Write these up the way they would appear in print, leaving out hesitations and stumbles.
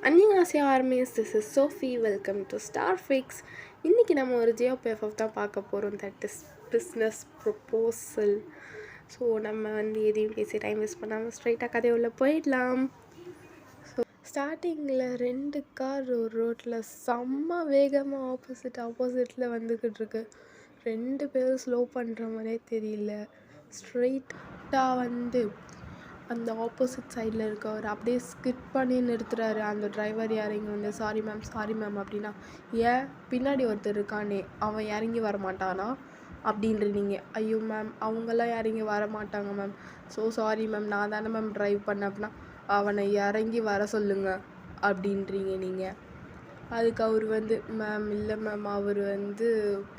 안녕하세요 armies, this is Sophie. Welcome to star fix. இன்றைக்கி நம்ம ஒரு ஜியோபிஎஃப்எஃப் தான் பார்க்க போகிறோம். That is business proposal. So நம்ம எதையும் பேசி டைம் வேஸ்ட் பண்ணாமல் ஸ்ட்ரைட்டாக கதையுள்ள போயிடலாம். ஸோ ஸ்டார்டிங்கில் 2 கார் ஒரு ரோட்டில் செம்ம வேகமாக ஆப்போசிட்டில் வந்துக்கிட்டு இருக்கு. 2 பேரும் ஸ்லோ பண்ணுற மாதிரியே தெரியல. ஸ்ட்ரைட்டாக வந்து அந்த ஆப்போசிட் சைடில் இருக்கவர் அப்படியே ஸ்கிட் பண்ணி நிறுத்துறாரு. அந்த டிரைவர் இறங்கி வந்து சாரி மேம் அப்படின்னா, ஏன் பின்னாடி ஒருத்தர் இருக்கானே அவன் இறங்கி வரமாட்டானா அப்படின்றீங்க. ஐயோ மேம், அவங்கெல்லாம் இறங்கி வர மாட்டாங்க மேம். ஸோ சாரி மேம், நான் தானே மேம் ட்ரைவ் பண்ணேன் அப்படின்னா, அவனை இறங்கி வர சொல்லுங்க அப்படின்றீங்க நீங்கள். அதுக்கு அவர் வந்து, மேம் இல்லை மேம், அவர் வந்து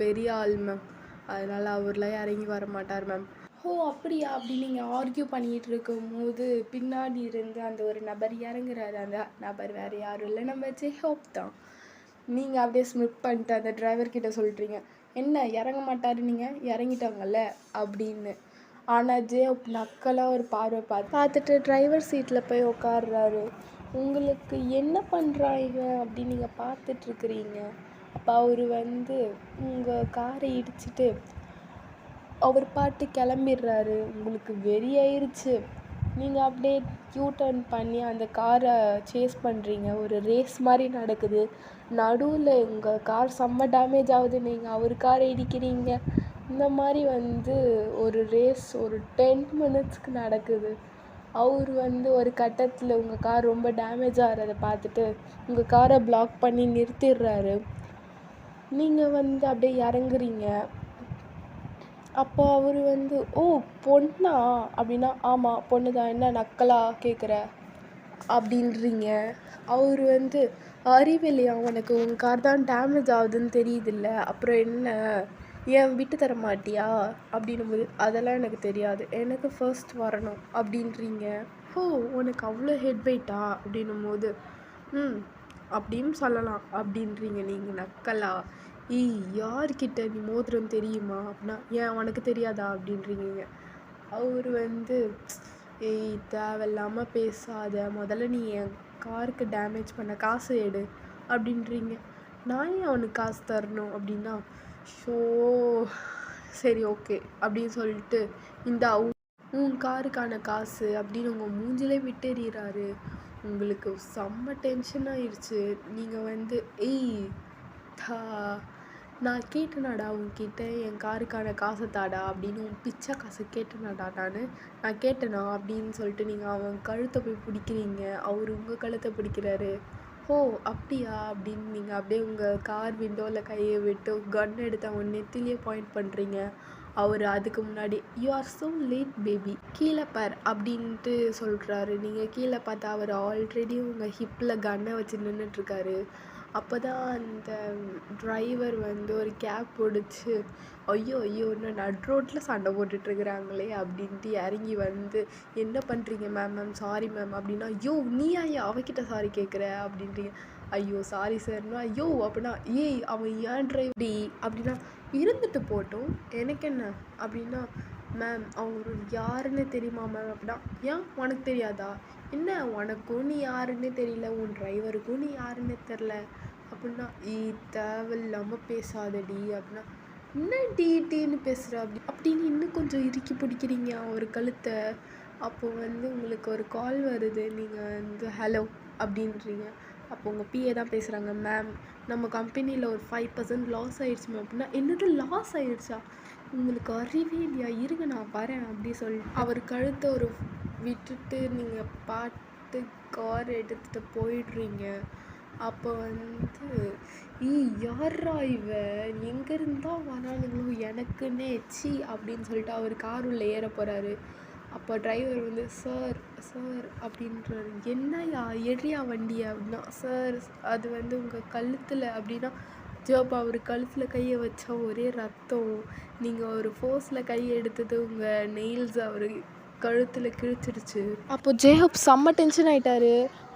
பெரிய ஆள் மேம், அதனால் அவர்லாம் இறங்கி வர மாட்டார் மேம். ஓ அப்படியா அப்படின்னு நீங்கள் ஆர்கியூ பண்ணிகிட்டு இருக்கும்போது பின்னாடி இருந்து அந்த ஒரு நபர் இறங்குறாரு. அந்த நபர் வேறு யாரும் இல்லை, நம்ம ஜெஹோப் தான். நீங்கள் அப்படியே ஸ்மிப் பண்ணிட்டு அந்த டிரைவர்கிட்ட சொல்கிறீங்க, என்ன இறங்க மாட்டாரு, நீங்கள் இறங்கிட்டாங்கல்ல அப்படின்னு. ஆனால் ஜெஹோப் நக்கலாக ஒரு பார்வை பார்த்துட்டு டிரைவர் சீட்டில் போய் உட்காடுறாரு. உங்களுக்கு என்ன பண்ணுறாங்க அப்படின்னு நீங்கள் பார்த்துட்ருக்குறீங்க. அப்போ அவர் வந்து உங்கள் காரை இடிச்சிட்டு அவர் பாட்டு கிளம்பிடுறாரு. உங்களுக்கு வெறியாயிருச்சு. நீங்கள் அப்படியே யூ-டர்ன் பண்ணி அந்த காரை சேஸ் பண்ணுறீங்க. ஒரு ரேஸ் மாதிரி நடக்குது. நடுவில் உங்கள் கார் செம்ம டேமேஜ் ஆகுது, நீங்கள் அவர் காரை இடிக்கிறீங்க. இந்த மாதிரி வந்து ஒரு ரேஸ் ஒரு 10 மினிட்ஸ்க்கு நடக்குது. அவர் வந்து ஒரு கட்டத்தில் உங்கள் கார் ரொம்ப டேமேஜ் ஆகிறத பார்த்துட்டு உங்கள் காரை பிளாக் பண்ணி நிறுத்திடுறாரு. நீங்கள் வந்து அப்படியே இறங்குறீங்க. அப்போ அவர் வந்து, ஓ பொண்ணா அப்படின்னா, ஆமாம் பொண்ணு தான், என்ன நக்கலா கேட்குற அப்படின்றீங்க. அவர் வந்து, அறிவில்லையா உனக்கு, உன் கார் தான் டேமேஜ் ஆகுதுன்னு தெரியுதில்ல, அப்புறம் என்ன ஏன் விட்டு தர மாட்டியா அப்படின்னும்போது, அதெல்லாம் எனக்கு தெரியாது, எனக்கு ஃபர்ஸ்ட் வரணும் அப்படின்றீங்க. ஓ உனக்கு அவ்வளோ ஹெட் வெயிட்டா அப்படின்னும் போது, அப்படின்னு சொல்லலாம் அப்படின்றீங்க நீங்கள் நக்கலா. யார்கிட்ட நீ மோதிரம் தெரியுமா அப்படின்னா, ஏன் உனக்கு தெரியாதா அப்படின்றீங்க. அவர் வந்து, தேவையில்லாமல் பேசாத, முதல்ல நீ என் காருக்கு டேமேஜ் பண்ண காசு எடு அப்படின்றீங்க. நான் ஏன் அவனுக்கு காசு தரணும் அப்படின்னா, ஷோ சரி ஓகே அப்படின்னு சொல்லிட்டு, இந்த உன் காருக்கான காசு அப்படின்னு உங்கள் மூஞ்சிலே விட்டெறிகிறாரு. உங்களுக்கு செம்ம டென்ஷன் ஆயிடுச்சு. நீங்கள் வந்து, நான் கேட்டேனாடா உன்கிட்ட என் காருக்கான காசை தாடா அப்படின்னு, உன் பிச்சை காசு கேட்டேனாடா நான் கேட்டேனா அப்படின்னு சொல்லிட்டு நீங்கள் அவன் கழுத்தை போய் பிடிக்கிறீங்க. அவர் உங்கள் கழுத்தை பிடிக்கிறாரு. ஓ அப்படியா அப்படின்னு நீங்கள் அப்படியே உங்கள் கார் விண்டோவில் கையை விட்டு கன் எடுத்து அவன் நெத்திலேயே பாயிண்ட் பண்ணுறீங்க. அவர் அதுக்கு முன்னாடி, you are so late baby, கீழே பார் அப்படின்ட்டு சொல்கிறாரு. நீங்கள் கீழே பார்த்தா அவர் ஆல்ரெடி உங்கள் ஹிப்பில் கன்னை வச்சு நின்றுட்டுருக்காரு. அப்போ தான் அந்த டிரைவர் வந்து ஒரு கேப் பிடிச்சி, ஐயோ இன்னும் நட் ரோட்டில் சண்டை போட்டுட்ருக்குறாங்களே அப்படின்ட்டு இறங்கி வந்து, என்ன பண்ணுறீங்க மேம் சாரி மேம் அப்படின்னா, நீயா அவகிட்ட சாரி கேட்குற அப்படின்றீங்க. ஐயோ சாரி சார்னா, அப்படின்னா, அவன் ஏன் டிரைவரி அப்படின்னா, இருந்துட்டு போட்டோம் எனக்கு என்ன அப்படின்னா, மேம் அவங்க யாருன்னு தெரியுமா மேம் அப்படின்னா, ஏன் உனக்கு தெரியாதா, என்ன உனக்கும் நீ யாருன்னே தெரியல, உன் டிரைவருக்கும் நீ யாருன்னே தெரில அப்படின்னா, தேவையில்லாமல் பேசாதடி அப்படின்னா, என்ன டீன்னு பேசுகிற அப்படின்னு இன்னும் கொஞ்சம் இறுக்கி பிடிக்கிறீங்க அவர் கழுத்தை. அப்போ வந்து உங்களுக்கு ஒரு கால் வருது. நீங்கள் வந்து ஹலோ அப்படின்றீங்க. அப்போ உங்கள் பிஏ தான் பேசுகிறாங்க. மேம் நம்ம கம்பெனியில் ஒரு 5% லாஸ் ஆகிடுச்சு மேம் அப்படின்னா, என்னது லாஸ் ஆகிடுச்சா, உங்களுக்கு அறிவே இல்லையா, இருங்க நான் வரேன் அப்படி சொல்லி அவர் கழுத்தை ஒரு விட்டுட்டு நீங்கள் பாட்டு கார் எடுத்துகிட்டு போயிடுறீங்க. அப்போ வந்து, யாரா இவ, எங்கேருந்தா வரானுங்களோ எனக்குன்னே சி அப்படின்னு சொல்லிட்டு அவர் கார் உள்ள ஏற போகிறாரு. அப்போ டிரைவர் வந்து, சார் அப்படின்றாரு. என்னையா எடியா வண்டியை அப்படின்னா, சார் அது வந்து உங்கள் கழுத்தில் அப்படின்னா, ஜோப்பா அவர் கழுத்தில் கையை வச்சா ஒரே ரத்தம். நீங்கள் ஒரு ஃபோர்ஸில் கையை எடுத்தது உங்கள் நெயில்ஸ் அவர் கழுத்தில் கிழிச்சிருச்சு. அப்போ ஜேஹப் செம்ம டென்ஷன் ஆகிட்டாரு.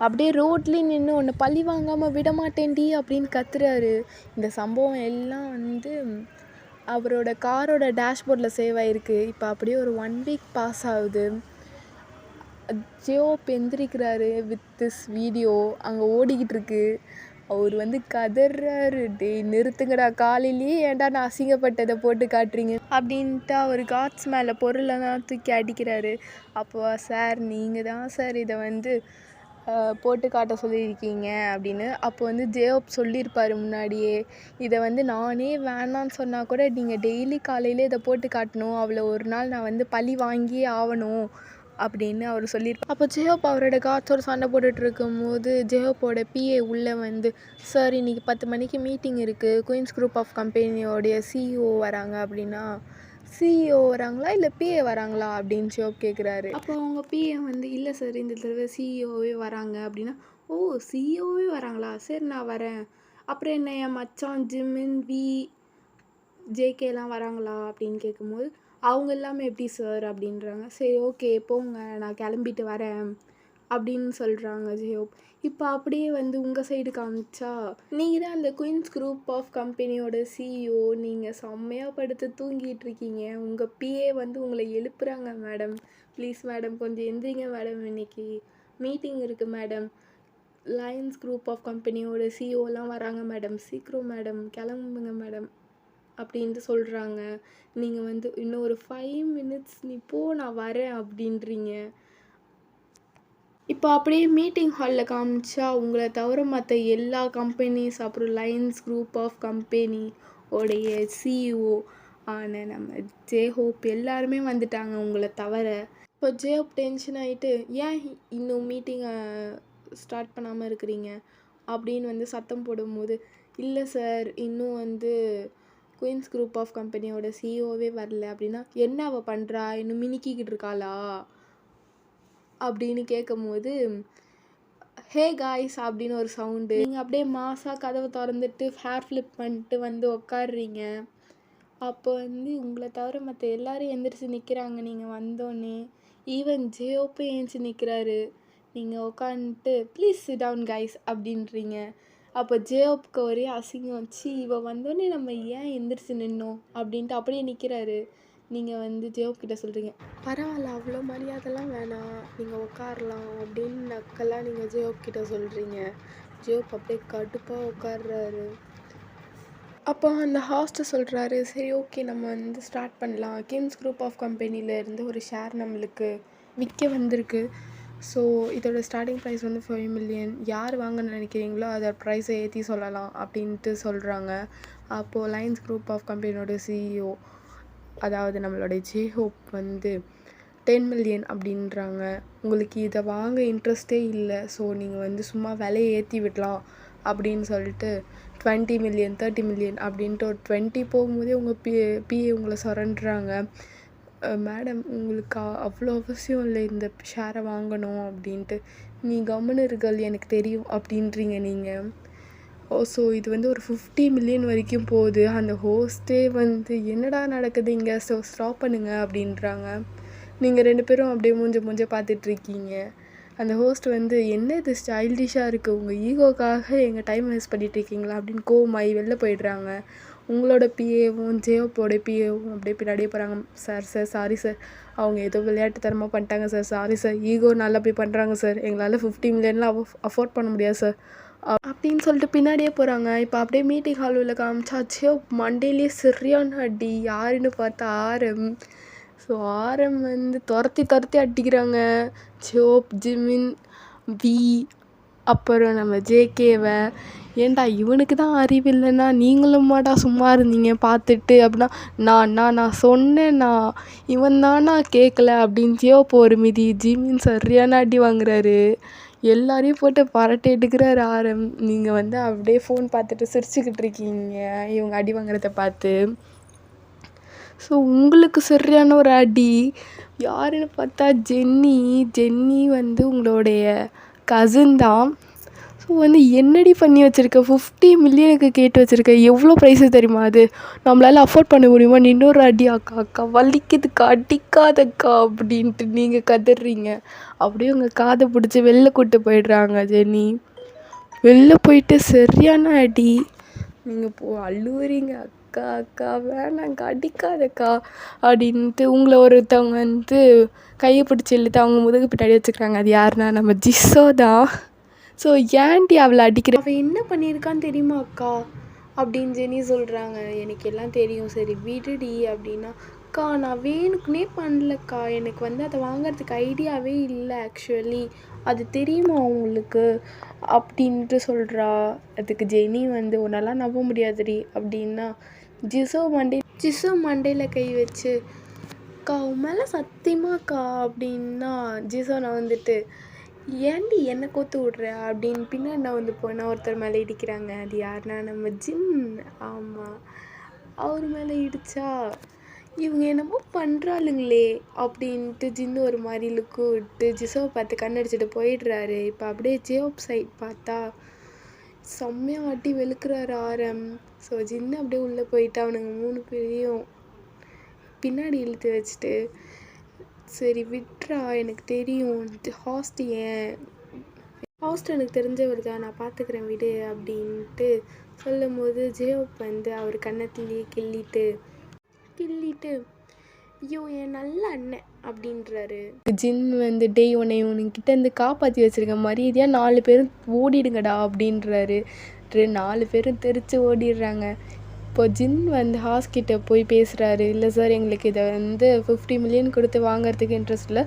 அப்படியே ரோட்லேயே நின்று உன்னை பழி வாங்காமல் விட மாட்டேன்டி அப்படின்னு கத்துறாரு. இந்த சம்பவம் எல்லாம் வந்து அவரோட காரோட டேஷ்போர்டில் சேவ் ஆகிருக்கு. இப்போ அப்படியே ஒரு 1 வீக் பாஸ் ஆகுது. ஜியோப் எந்திரிக்கிறாரு வித் திஸ் வீடியோ அங்கே ஓடிக்கிட்டு இருக்கு. அவர் வந்து கதறாரு, டேய் நிறுத்துங்கடா, காலையிலேயே ஏன்டா நான் அசிங்கப்பட்டதை போட்டு காட்டுறீங்க அப்படின்ட்டு அவர் காட்ஸ் மேலே பொருளெல்லாம் தூக்கி அடிக்கிறாரு. அப்போ சார் நீங்கள் தான் சார் இதை வந்து போட்டு காட்ட சொல்லியிருக்கீங்க அப்படின்னு. அப்போ வந்து ஜேயோப் சொல்லியிருப்பார் முன்னாடியே, இதை வந்து நானே வேணான்னு சொன்னால் கூட நீங்கள் டெய்லி காலையில் இதை போட்டு காட்டணும், அவளை ஒரு நாள் நான் வந்து பழி வாங்கியே ஆகணும் அப்படின்னு அவர் சொல்லியிருப்பார். அப்போ ஜேயோப் அவரோட காட்ஸோட சண்டை போட்டுட்டு இருக்கும்போது ஜேயோப்போட பிஏ உள்ளே வந்து, சார் இன்றைக்கி 10 மணிக்கு மீட்டிங் இருக்குது, குயின்ஸ் குரூப் ஆஃப் கம்பெனியோடைய சிஇஓ வராங்க அப்படின்னா, சிஇஓ வராங்களா இல்லை பிஏ வராங்களா அப்படின்னு ஜேயோப் கேட்குறாரு. அப்போ அவங்க பிஏ வந்து, இல்லை சார் இந்த தடவை சிஇஓவே வராங்க அப்படின்னா, ஓ சிஇஓவே வராங்களா, சரி நான் வரேன், அப்புறம் என்ன என் மச்சான் ஜிமின் ஜேகேலாம் வராங்களா அப்படின்னு கேட்கும்போது, அவங்க எல்லாமே எப்படி சார் அப்படின்றாங்க. சரி ஓகே போங்க நான் கிளம்பிட்டு வரேன் அப்படின்னு சொல்கிறாங்க ஜியோப். இப்போ அப்படியே வந்து உங்கள் சைடு காமிச்சா, நீங்கள் தான் அந்த குயின்ஸ் குரூப் ஆஃப் கம்பெனியோட சிஇஓ, நீங்கள் செம்மையாக படுத்து தூங்கிட்டு இருக்கீங்க, உங்கள் பிஏ வந்து உங்களை எழுப்புறாங்க, மேடம் ப்ளீஸ் மேடம் கொஞ்சம் எந்திரிங்க மேடம், இன்னைக்கு மீட்டிங் இருக்குது மேடம், லைன்ஸ் குரூப் ஆஃப் கம்பெனியோட சிஇஓலாம் வராங்க மேடம், சீக்கிரம் மேடம் கிளம்புங்க மேடம் அப்படின்ட்டு சொல்கிறாங்க. நீங்கள் வந்து இன்னும் ஒரு 5 minutes நீ போ நான் வரேன் அப்படின்றீங்க. இப்போ அப்படியே மீட்டிங் ஹாலில் காமிச்சா, உங்களை தவிர மற்ற எல்லா கம்பெனிஸ் அப்புறம் லைன்ஸ் குரூப் ஆஃப் கம்பெனி உடைய சிஇஓ ஆன நம்ம ஜேஹோப் எல்லாருமே வந்துட்டாங்க உங்களை தவிர. இப்போ ஜேஹோப் டென்ஷன் ஆகிட்டு, ஏன் இன்னும் மீட்டிங்கை ஸ்டார்ட் பண்ணாமல் இருக்கிறீங்க அப்படின்னு வந்து சத்தம் போடும்போது, இல்லை சார் இன்னும் வந்து குயின்ஸ் குரூப் ஆஃப் கம்பெனியோட சிஇஓவே வரல அப்படின்னா, என்ன அவள் பண்ணுறா, இன்னும் மினிக்கிக்கிட்டு இருக்காளா அப்படின்னு கேட்கும்போது, ஹே காய்ஸ் அப்படின்னு ஒரு சவுண்டு. நீங்கள் அப்படியே மாசாக கதவை திறந்துட்டு ஹேர் ஃப்ளிப் பண்ணிட்டு வந்து உட்காடுறீங்க. அப்போ வந்து உங்களை தவிர மற்ற எல்லோரும் எந்திரிச்சு நிற்கிறாங்க நீங்கள் வந்தோடனே. ஈவன் ஜேயோப்பே ஏஞ்சி நிற்கிறாரு. நீங்கள் உட்காந்துட்டு ப்ளீஸ் சிட் டவுன் கைஸ் அப்படின்றீங்க. அப்போ ஜேயோப்புக்கு ஒரே அசிங்கம் வச்சு, இவள் வந்தோடனே நம்ம ஏன் எந்திரிச்சு நின்னோம் அப்படின்ட்டு அப்படியே நிற்கிறாரு. நீங்கள் வந்து ஜேயோப் கிட்ட சொல்கிறீங்க, பரவாயில்ல அவ்வளோ மரியாதைலாம் வேணாம், நீங்கள் உட்காரலாம் அப்படின்னு நக்கெல்லாம் நீங்கள் ஜேயோப் கிட்ட சொல்கிறீங்க. ஜேயோப் அப்படியே கடுப்பாக உட்கார்றாரு. அப்போ அந்த ஹாஸ்டல் சொல்கிறாரு, சரி ஓகே நம்ம வந்து ஸ்டார்ட் பண்ணலாம், கிம்ஸ் குரூப் ஆஃப் கம்பெனியிலேருந்து ஒரு ஷேர் நம்மளுக்கு விற்க வந்திருக்கு, ஸோ இதோட ஸ்டார்டிங் ப்ரைஸ் வந்து 5 million, யார் வாங்கன்னு நினைக்கிறீங்களோ அதோட ப்ரைஸை ஏற்றி சொல்லலாம் அப்படின்ட்டு சொல்கிறாங்க. அப்போது லைன்ஸ் குரூப் ஆஃப் கம்பெனியோட சிஇஓ அதாவது நம்மளோட ஜேஹோப் வந்து 10 million அப்படின்றாங்க. உங்களுக்கு இதை வாங்க இன்ட்ரெஸ்டே இல்லை, ஸோ நீங்கள் வந்து சும்மா விலையை ஏற்றி விடலாம் அப்படின்னு சொல்லிட்டு 20 million 30 million அப்படின்ட்டு ஒரு 20 போகும்போதே உங்கள் பிஏ உங்களை சுரண்டுறாங்க. மேடம் உங்களுக்கு அவ்வளோ அவசியம் இல்லை இந்த ஷேரை வாங்கணும் அப்படின்ட்டு, நீ கம்முன்னு இருக்கல் எனக்கு தெரியும் அப்படின்றீங்க நீங்கள். ஸோ இது வந்து ஒரு 50 million வரைக்கும் போகுது. அந்த ஹோஸ்ட்டே வந்து என்னடா நடக்குது இங்கே, ஸோ ஸ்டாப் பண்ணுங்க அப்படின்றாங்க. நீங்கள் 2 பேரும் அப்படியே மூஞ்ச பார்த்துட்ருக்கீங்க. அந்த ஹோஸ்ட் வந்து, என்ன இது ஸ்டைலிஷாக இருக்குது, உங்கள் ஈகோக்காக எங்கள் டைம் வேஸ்ட் பண்ணிகிட்ருக்கீங்களா அப்படின்னு கோவமாயி வெளில போயிடுறாங்க. உங்களோட பிஏவும் ஜேயோப்போட பிஏவும் அப்படியே பின்னாடியே போகிறாங்க. சார் சாரி சார், அவங்க ஏதோ விளையாட்டுத்தனமாக பண்ணிட்டாங்க சார், சாரி சார், ஈகோ நல்லா போய் பண்ணுறாங்க சார், எங்களால் 50 millionலாம் அஃபோர்ட் பண்ண முடியாது சார் அப்படின்னு சொல்லிட்டு பின்னாடியே போகிறாங்க. இப்போ அப்படியே மீட்டிங் ஹால் உள்ள காமிச்சா ஜேயோப் மண்டேலேயே சரியான அடி. யாருன்னு பார்த்தா ஆரம். ஸோ ஆரம் வந்து துரத்தி அடிக்கிறாங்க ஜேயோப், ஜிமின், அப்புறம் நம்ம ஜேகேவை. ஏன்டா இவனுக்கு தான் அறிவில்லைன்னா நீங்களுமாடா சும்மா இருந்தீங்க பார்த்துட்டு அப்படின்னா, நான் சொன்னேன்னா இவன் தானா கேட்கல அப்படின்னு ஜேயோப் ஒரு மிதி. ஜிமின் சரியான அடி வாங்குறாரு. எல்லாரையும் போட்டு பரட்டை எடுக்கிறாரு ஆரம். நீங்கள் வந்து அப்படியே ஃபோன் பார்த்துட்டு சிரிச்சுக்கிட்டு இருக்கீங்க இவங்க அடி வாங்குறத பார்த்து. ஸோ உங்களுக்கு சரியான ஒரு அடி. யாருன்னு பார்த்தா ஜென்னி வந்து உங்களுடைய கசின் தான். ஸோ வந்து என்னடி பண்ணி வச்சுருக்க, 50 million கேட்டு வச்சுருக்க, எவ்வளோ ப்ரைஸு தெரியுமா அது, நம்மளால் அஃபோர்ட் பண்ண முடியுமா, இன்னொரு அடி அக்கா வலிக்குதுக்கா அடிக்காதக்கா அப்படின்ட்டு நீங்கள் கதறீங்க. அப்படியே உங்கள் காதை பிடிச்சி வெளில கூட்டு போயிடுறாங்க ஜென்னி. வெளில போயிட்டு சரியான அடி. நீங்கள் அழுவுறீங்க, அக்கா அக்கா வேணாங்க்கா அடிக்காதக்கா அப்படின்ட்டு உங்களை ஒருத்தவங்க வந்து கையை பிடிச்சி இழுத்து அவங்க முதுகு பின்னாடி வச்சுக்கிறாங்க. அது யாருன்னா நம்ம ஜிஸோ தான். ஸோ ஏன்டி அவளை அடிக்கிற, அவன் என்ன பண்ணியிருக்கான்னு தெரியுமா அக்கா அப்படின்னு ஜெனி சொல்கிறாங்க. எனக்கு எல்லாம் தெரியும், சரி விடுடி அப்படின்னா, அக்கா நான் வேணுக்குனே பண்ணலக்கா, எனக்கு வந்து அதை வாங்கிறதுக்கு ஐடியாவே இல்லை ஆக்சுவலி, அது தெரியுமா உங்களுக்கு அப்படின்ட்டு சொல்கிறா. அதுக்கு ஜெனி வந்து உன்னெல்லாம் நம்ப முடியாதுடி அப்படின்னா, ஜிசோ மண்டையில் கை வச்சு, அக்கா உன் மேலே சத்தியமாக்கா அப்படின்னா, ஜிசோ நான் வந்துட்டு ஏன்டி என்னை கோத்து விட்ற அப்படின்னு பின்னாடி நான் வந்து போனால் ஒருத்தர் மேலே இடிக்கிறாங்க. அது யாருன்னா நம்ம ஜின். ஆமாம், அவர் மேலே இடித்தா இவங்க என்னமோ பண்ணுறாளுங்களே அப்படின்ட்டு ஜின்னு ஒரு மாதிரி லுக்கு விட்டு ஜிசோவை பார்த்து கண்ணடிச்சிட்டு போயிடுறாரு. இப்போ அப்படியே ஜியோப் சைட் பார்த்தா செம்மையாக ஆட்டி வெளுக்கிறாரு ஆரம். ஸோ ஜின்னு அப்படியே உள்ளே போயிட்டு அவனுங்க 3 பேரையும் பின்னாடி இழுத்து வச்சுட்டு, சரி விட்றா எனக்கு தெரியும், ஹாஸ்ட் எனக்கு தெரிஞ்சவர் தான், நான் பார்த்துக்கிறேன் விடு அப்படின்ட்டு சொல்லும் போது ஜியோப் வந்து அவர் கன்னத்துலேயே கிள்ளிட்டு ஐயோ என் நல்ல அண்ணன் அப்படின்றாரு. ஜின் வந்து டேய் உன்கிட்ட இருந்து காப்பாற்றி வச்சுருக்க மரியாதையாக 4 பேரும் ஓடிடுங்கடா அப்படின்றாரு. 4 பேரும் தெரிச்சு ஓடிடுறாங்க. இப்போ ஜின் வந்து ஹாஸ்கிட்ட போய் பேசுகிறாரு. இல்லை சார், எங்களுக்கு இதை வந்து 50 மில்லியன் கொடுத்து வாங்கிறதுக்கு இன்ட்ரெஸ்ட் இல்லை,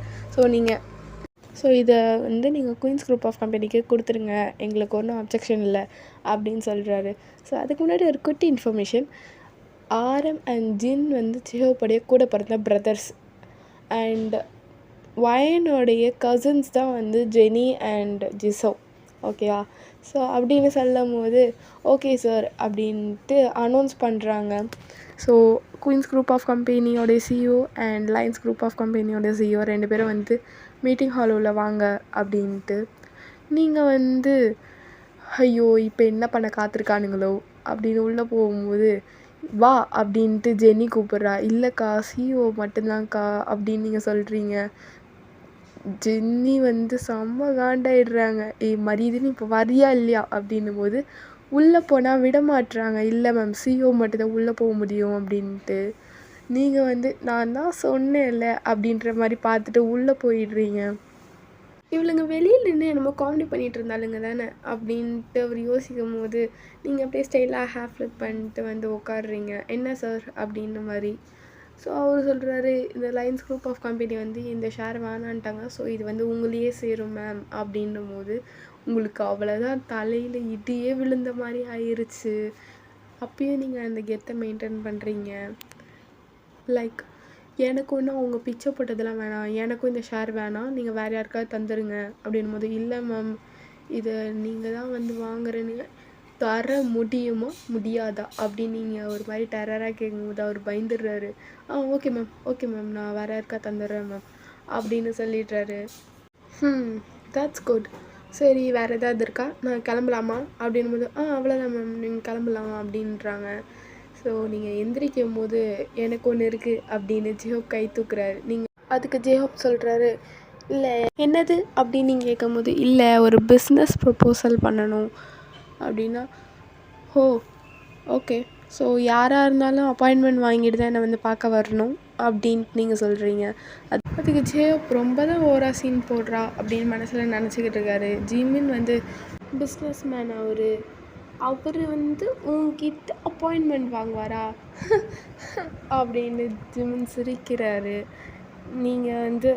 ஸோ இதை வந்து நீங்கள் குயின்ஸ் குரூப் ஆஃப் கம்பெனிக்கு கொடுத்துருங்க, எங்களுக்கு ஒன்றும் அப்ஜெக்ஷன் இல்லை அப்படின்னு சொல்கிறாரு. ஸோ அதுக்கு முன்னாடி ஒரு குட்டி இன்ஃபர்மேஷன். ஆரம் அண்ட் ஜின் வந்து ஜியோவுடைய கூட பிறந்த பிரதர்ஸ் அண்ட் வயனோடைய கசின்ஸ் தான் வந்து ஜெனி அண்ட் ஜிசோ. ஓகேவா? ஸோ அப்படின்னு சொல்லும் போது ஓகே சார் அப்படின்ட்டு அனௌன்ஸ் பண்ணுறாங்க. ஸோ குயின்ஸ் குரூப் ஆஃப் கம்பெனியோடைய CEO and Lines Group of கம்பெனியோட சிஇஓ 2 பேரும் வந்து மீட்டிங் ஹால் உள்ள வாங்க அப்படின்ட்டு. நீங்கள் வந்து ஐயோ இப்போ என்ன பண்ண காத்திருக்கானுங்களோ அப்படின்னு உள்ளே போகும்போது வா அப்படின்ட்டு ஜெனி கூப்பிட்றா. இல்லைக்கா சிஇஓ மட்டும்தான்க்கா அப்படின்னு நீங்கள் சொல்கிறீங்க. ஜென்னி வந்து செம்ம காண்டாயிடுறாங்க. மரியாதை இப்போ வரியா இல்லையா அப்படின்னும் போது உள்ளே போனால் விட மாட்டுறாங்க. இல்லை மேம், சிஇஓ மட்டும்தான் உள்ளே போக முடியும் அப்படின்ட்டு. நீங்கள் வந்து நான் தான் சொன்னேன்ல அப்படின்ற மாதிரி பார்த்துட்டு உள்ளே போயிடுறீங்க. இவளுங்க வெளியில் நின்று என்னமோ காமெடி பண்ணிகிட்டு இருந்தாளுங்க தானே அப்படின்ட்டு அவர் யோசிக்கும் போது நீங்கள் அப்படியே ஸ்டைலாக ஹேர் ஃப்ளிப் பண்ணிட்டு வந்து உட்காடுறீங்க. என்ன சார் அப்படின்ன மாதிரி. ஸோ அவர் சொல்கிறாரு, இந்த லைன்ஸ் குரூப் ஆஃப் கம்பெனி வந்து இந்த ஷேர் வேணான்ட்டாங்க, ஸோ இது வந்து உங்களையே சேரும் மேம் அப்படின்னும் போது உங்களுக்கு அவ்வளோதான், தலையில் இடியே விழுந்த மாதிரி ஆயிடுச்சு. அப்பயும் நீங்கள் அந்த கெத்தை மெயின்டைன் பண்ணுறீங்க. லைக் எனக்கு ஒன்றும் அவங்க பிச்சை போட்டதெல்லாம் வேணாம், எனக்கும் இந்த ஷேர் வேணாம், நீங்கள் வேறு யாருக்காவது தந்துடுங்க அப்படின்னும் போது இல்லை மேம், இதை நீங்கள் தான் வந்து வாங்குறேன்னு தர முடியுமா முடியாதா அப்படின்னு நீங்கள் ஒரு மாதிரி டெரராக கேட்கும்போது அவர் பயந்துடுறாரு. ஓகே மேம் நான் வேறு யாருக்கா தந்துடுறேன் மேம் அப்படின்னு சொல்லிடுறாரு. தட்ஸ் குட், சரி வேறு ஏதாவது இருக்கா, நான் கிளம்பலாமா அப்படின்னும் போது அவ்வளோதான் மேம் நீங்கள் கிளம்பலாமா அப்படின்றாங்க. ஸோ நீங்கள் எந்திரிக்கும் போது எனக்கு ஒன்று இருக்குது அப்படின்னு ஜேஹோப் கை தூக்குறாரு. அதுக்கு ஜேஹோப் சொல்கிறாரு, இல்லை என்னது அப்படின்னு நீங்கள் கேட்கும் போது இல்லை ஒரு பிஸ்னஸ் ப்ரொப்போசல் பண்ணணும் அப்படின்னா, ஓகே, ஸோ யாராக இருந்தாலும் அப்பாயின்மெண்ட் வாங்கிட்டு தான் என்னை வந்து பார்க்க வரணும் அப்படின்ட்டு நீங்கள் சொல்கிறீங்க. அதுக்கு ஜேஹோப் ரொம்ப தான் ஓவரா சீன் போடுறா அப்படின்னு மனசில் நினச்சிக்கிட்டு இருக்காரு. ஜிமின் வந்து பிஸ்னஸ் மேன் அவர் வந்து உங்ககிட்ட அப்பாயின்மெண்ட் வாங்குவாரா அப்படின்னு ஜிமின் சிரிக்கிறாரு. நீங்கள் வந்து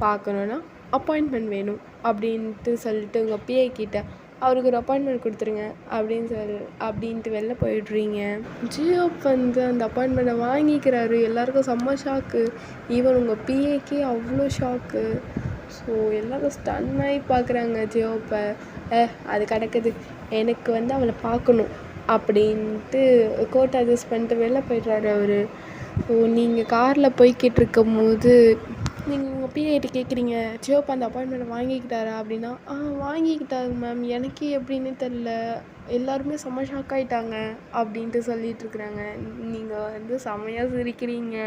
பார்க்கணுன்னா அப்பாயின்மெண்ட் வேணும் அப்படின்ட்டு சொல்லிட்டு உங்கள் பிஏ கிட்ட அவருக்கு ஒரு அப்பாயின்மெண்ட் கொடுத்துருங்க அப்படின்ட்டு வெளில போயிடுறீங்க. ஜியோப் வந்து அந்த அப்பாயின்மெண்ட்டை வாங்கிக்கிறாரு. எல்லாருக்கும் செம்ம ஷாக்கு. ஈவன் உங்கள் பிஏக்கே அவ்வளோ ஷாக்கு. ஸோ எல்லோரும் ஸ்டன்னாகி பார்க்குறாங்க ஜியோப்பை. அது கிடக்குது, எனக்கு வந்து அவளை பார்க்கணும் அப்படின்ட்டு கோட் அட்ஜஸ்ட் பண்ணிட்டு வெளில போய்ட்றாரு அவர். ஸோ நீங்கள் காரில் போய்கிட்டு இருக்கும் போது நீங்கள் உங்கள் பிஏட்டு கேட்குறீங்க, ஜியோப் அந்த அப்பாயின்மெண்ட்டை வாங்கிக்கிட்டாரா அப்படின்னா, வாங்கிக்கிட்டாங்க மேம், எனக்கே எப்படின்னு தெரில, எல்லாருமே செம்ம ஷாக் ஆகிட்டாங்க அப்படின்ட்டு சொல்லிகிட்ருக்குறாங்க. நீங்கள் வந்து செம்மையாக சிரிக்கிறீங்க.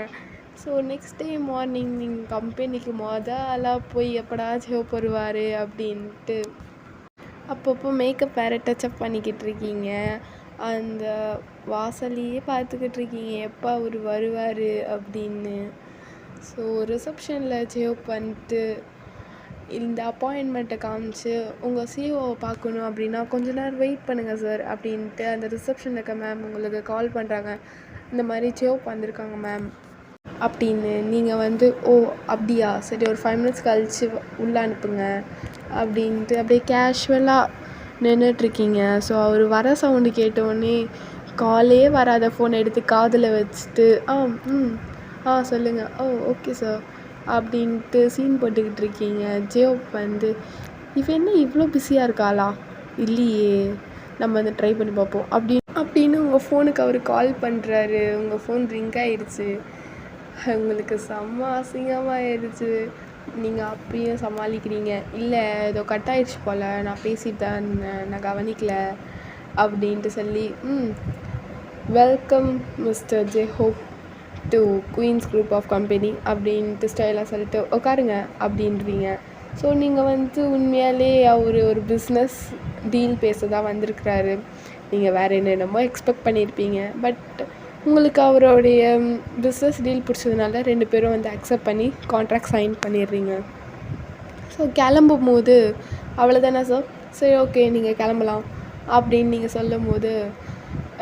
ஸோ நெக்ஸ்ட் டே மார்னிங் நீங்கள் கம்பெனிக்கு ஆளாக போய் எப்படா ஜியோப் வருவார் அப்படின்ட்டு அப்பப்போ மேக்கப் வேறு டச்சப் பண்ணிக்கிட்டு இருக்கீங்க. அந்த வாசலையே பார்த்துக்கிட்டு இருக்கீங்க எப்போ அவர் வருவார் அப்படின்னு. ஸோ ரிசப்ஷனில் சேவ் பண்ணிட்டு இந்த அப்பாயின்மெண்ட்டை காமிச்சு உங்கள் சிஓவை பார்க்கணும் அப்படின்னா கொஞ்ச நேரம் வெயிட் பண்ணுங்கள் சார் அப்படின்ட்டு அந்த ரிசப்ஷனில் இருக்க மேம் உங்களுக்கு கால் பண்ணுறாங்க, இந்த மாதிரி சேவ் வந்திருக்காங்க மேம் அப்படின்னு. நீங்கள் வந்து ஓ அப்படியா சரி ஒரு 5 minutes கழிச்சு உள்ளே அனுப்புங்க அப்படின்ட்டு அப்படியே கேஷுவலாக நின்றுட்டுருக்கீங்க. ஸோ அவர் வர சவுண்டு கேட்டோடனே காலே வராத ஃபோனை எடுத்து காதில் வச்சுட்டு சொல்லுங்கள், ஓ ஓகே சார் அப்படின்ட்டு சீன் போட்டுக்கிட்டு இருக்கீங்க. ஜியோப் வந்து இவ என்ன இவ்வளோ பிஸியாக இருக்காளா, இல்லையே நம்ம வந்து ட்ரை பண்ணி பார்ப்போம் அப்படின்னு உங்கள் ஃபோனுக்கு அவர் கால் பண்ணுறாரு. உங்கள் ஃபோன் ரிங் ஆயிடுச்சு. உங்களுக்கு செம்ம அசிங்கமாகிடுச்சு. நீங்கள் அப்பயும் சமாளிக்கிறீங்க, இல்லை ஏதோ கட் ஆயிடுச்சு போல், நான் பேசிட்டேன், நான் கவனிக்கல அப்படின்ட்டு சொல்லி welcome mister J hope to Queens group of company அப்படின்ட்டு ஸ்டைலாக சொல்லிட்டு உட்காருங்க அப்படின்றீங்க. ஸோ நீங்கள் வந்து உண்மையாலே அவர் ஒரு பிஸ்னஸ் டீல் பேச தான் வந்திருக்கிறாரு. நீங்கள் வேறு என்னென்னமோ எக்ஸ்பெக்ட் பண்ணியிருப்பீங்க. பட் உங்களுக்கு அவருடைய பிஸ்னஸ் டீல் பிடிச்சதுனால 2 பேரும் வந்து அக்செப்ட் பண்ணி கான்ட்ராக்ட் சைன் பண்ணிடுறீங்க. ஸோ கிளம்பும் போது அவ்வளோதானே சார், சரி ஓகே நீங்கள் கிளம்பலாம் அப்படின்னு நீங்கள் சொல்லும் போது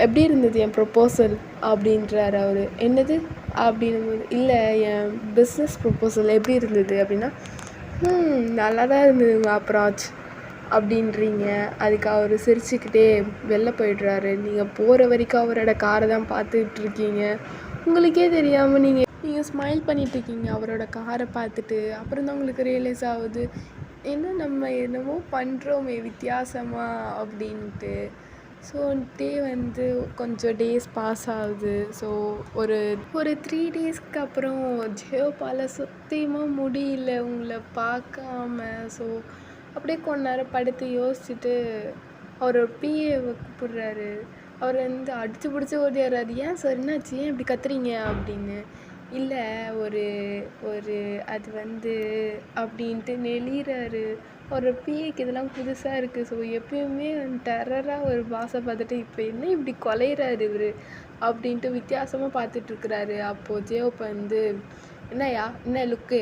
எப்படி இருந்தது என் ப்ரொப்போசல் அப்படின்றாரு அவர். என்னது அப்படின்னும் போது இல்லை என் பிஸ்னஸ் ப்ரொப்போசல் எப்படி இருந்தது அப்படின்னா நல்லா தான் இருந்ததுங்க அப்ராச் அப்படின்றீங்க. அதுக்கு அவர் சிரிச்சுக்கிட்டே வெளில போயிடுறாரு. நீங்கள் போகிற வரைக்கும் அவரோட காரை தான் பார்த்துட்ருக்கீங்க. உங்களுக்கே தெரியாமல் நீங்கள் ஸ்மைல் பண்ணிகிட்ருக்கீங்க அவரோட காரை பார்த்துட்டு. அப்புறம் தான் உங்களுக்கு ரியலைஸ் ஆகுது, என்ன நம்ம என்னமோ பண்ணுறோமே வித்தியாசமாக அப்படின்ட்டு. ஸோ டே வந்து கொஞ்சம் டேஸ் பாஸ் ஆகுது. ஸோ ஒரு 3 டேஸ்க்கு அப்புறம் ஜெயோப்பால் சுத்தமாக முடியல உங்களை பார்க்காம. ஸோ அப்படியே கொஞ்ச நேரம் படுத்து யோசிச்சுட்டு அவரோட பிஏவை கூப்பிடுறாரு. அவர் வந்து அடித்து பிடிச்சி ஓடிடுறாரு. ஏன் சார் என்னாச்சு, ஏன் இப்படி கத்துறீங்க அப்படின்னு. இல்லை ஒரு அது வந்து அப்படின்ட்டு நெளிகிறாரு. ஒரு பிஏக்கு இதெல்லாம் புதுசாக இருக்குது. ஸோ எப்பயுமே டெரராக ஒரு பாஸை பார்த்துட்டு இப்போ என்ன இப்படி கொலைகிறாரு இவர் அப்படின்ட்டு வித்தியாசமாக பார்த்துட்ருக்குறாரு. அப்போது ஜேஓப் வந்து என்னையா என்ன லுக்கு,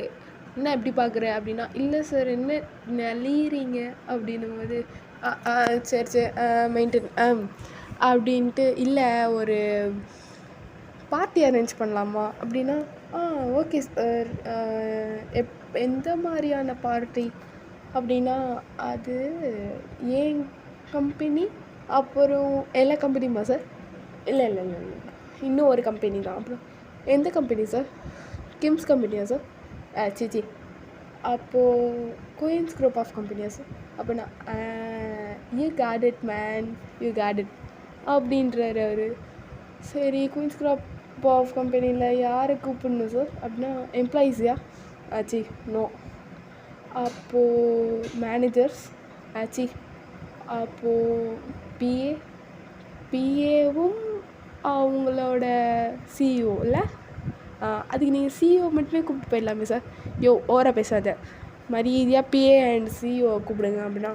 என்ன எப்படி பார்க்குற அப்படின்னா, இல்லை சார் என்ன நெளிகிறீங்க அப்படின்னும் போது சரி மெயின்டைன் அப்படின்ட்டு, இல்லை ஒரு பார்ட்டி அரேஞ்ச் பண்ணலாமா அப்படின்னா, ஓகே சார் எந்த மாதிரியான பார்ட்டி அப்படின்னா, அது ஏன் கம்பெனி அப்புறம் எல்லா கம்பெனியுமா சார், இல்லை இல்லை இல்லை இல்லை இன்னும் ஒரு கம்பெனி தான். அப்புறம் எந்த கம்பெனி சார், கிம்ஸ் கம்பெனியா சார், சிச்சி அப்போது குயின்ஸ் குரூப் ஆஃப் கம்பெனியா சார் அப்படின்னா, you got it man, you got it அப்படின்றாரு அவர். சரி குயின்ஸ் குரூப் ஆஃப் கம்பெனியில் யாரை கூப்பிடணும் சார் அப்படின்னா, எம்ப்ளாயீஸியா ஆச்சு நோ, அப்போது மேனேஜர்ஸ் ஆச்சு, அப்போது பிஏவும் அவங்களோட சிஇஓ இல்லை, அதுக்கு நீங்கள் சிஇஓ மட்டுமே கூப்பிட்டு போயிடலாமே சார். ஓவராக பேசாத, மரியாதையாக பிஏ அண்ட் சிஇஓ கூப்பிடுங்க அப்படின்னா,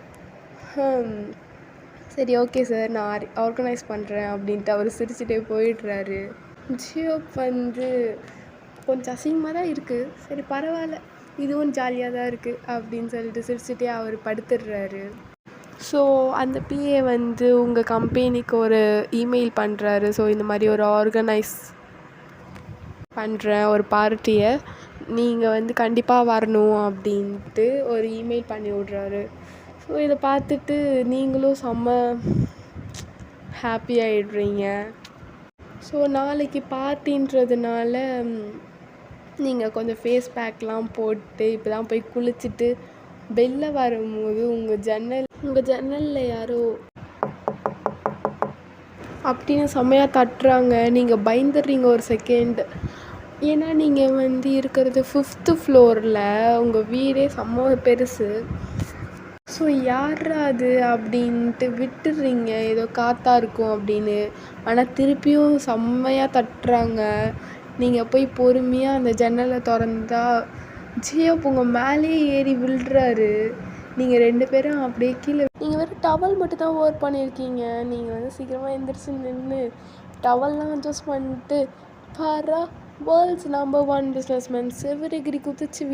சரி ஓகே சார் நான் ஆர்கனைஸ் பண்ணுறேன் அப்படின்ட்டு அவர் சிரிச்சுட்டே போயிடுறாரு. ஜியோப் வந்து கொஞ்சம் அசிங்கமாக தான் இருக்குது, சரி பரவாயில்ல இதுவும் ஜாலியாக தான் இருக்குது அப்படின்னு சொல்லிட்டு சிரிச்சுட்டே அவர் படுத்துடுறாரு. ஸோ அந்த பிஏ வந்து உங்கள் கம்பெனிக்கு ஒரு இமெயில் பண்ணுறாரு. ஸோ இந்த மாதிரி ஒரு ஆர்கனைஸ் பண்ணுறேன் ஒரு பார்ட்டியை, நீங்கள் வந்து கண்டிப்பாக வரணும் அப்படின்ட்டு ஒரு இமெயில் பண்ணி விட்றாரு. ஸோ இதை பார்த்துட்டு நீங்களும் செம்ம ஹாப்பி ஆகிடுறீங்க. ஸோ நாளைக்கு பார்ட்டின்றதுனால நீங்கள் கொஞ்சம் ஃபேஸ் பேக்லாம் போட்டு இப்போ தான் போய் குளிச்சுட்டு வெளில வரும்போது உங்கள் ஜன்னலில் யாரோ அப்படின்னு செம்மையாக தட்டுறாங்க. நீங்கள் பயந்துடுறீங்க ஒரு செகண்ட். ஏன்னா நீங்கள் வந்து இருக்கிறது 5th ஃப்ளோரில், உங்கள் வீடே செம்ம பெருசு. ஸோ யாரா அது அப்படின்ட்டு விட்டுடுறீங்க, ஏதோ காற்றா இருக்கும் அப்படின்னு. ஆனால் திருப்பியும் செம்மையாக தட்டுறாங்க. நீங்கள் போய் பொறுமையாக அந்த ஜன்னலை திறந்தா ஜியோப் உங்கள் மேலேயே ஏறி விழுறாரு. நீங்கள் 2 பேரும் அப்படியே கீழே நீங்கள் வெறும் டவல் மட்டும் தான் ஒர்க் பண்ணியிருக்கீங்க. நீங்கள் வந்து சீக்கிரமாக எந்திரிச்சு நின்று டவல்லாம் அட்ஜஸ்ட் பண்ணிட்டு பாரா வேர்ல்ட்ஸ் நம்பர் 1 பிஸ்னஸ்மேன் செவ்வறு எகிரி குதிச்சு